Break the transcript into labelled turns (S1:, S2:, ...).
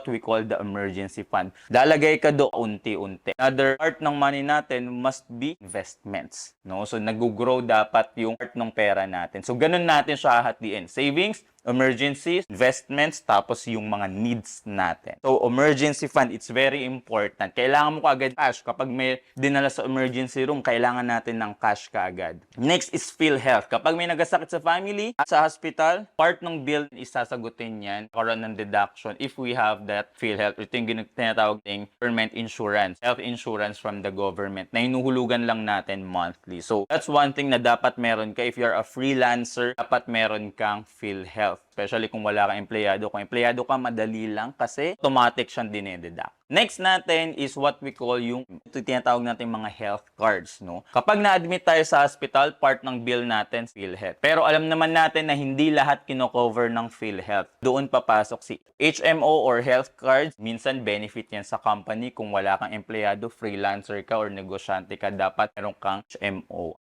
S1: what we call the emergency fund. Lalagay ka do unti-unti. Another part ng money natin must be investments, no? So nag-grow dapat yung part ng pera natin. So ganun natin siya hahatiin. Savings, emergencies, investments, tapos yung mga needs natin. So, emergency fund, it's very important. Kailangan mo kaagad cash. Kapag may dinala sa emergency room, kailangan natin ng cash kaagad. Next is PhilHealth. Kapag may nagasakit sa family, sa hospital, part ng bill is sasagutin yan. Karoon ng deduction if we have that PhilHealth. Ito yung tinatawag ng government insurance, health insurance from the government na hinuhulugan lang natin monthly. So, that's one thing na dapat meron ka. If you're a freelancer, dapat meron kang PhilHealth. Especially kung wala kang empleyado. Kung empleyado ka, madali lang kasi automatic siyang dinededuct. Next natin is what we call yung tinatawag natin mga health cards, no? Kapag na-admit tayo sa hospital, part ng bill natin PhilHealth. Pero alam naman natin na hindi lahat kino-cover ng PhilHealth. Doon papasok si HMO or health cards. Minsan benefit yan sa company. Kung wala kang empleyado, freelancer ka or negosyante ka, dapat meron kang HMO.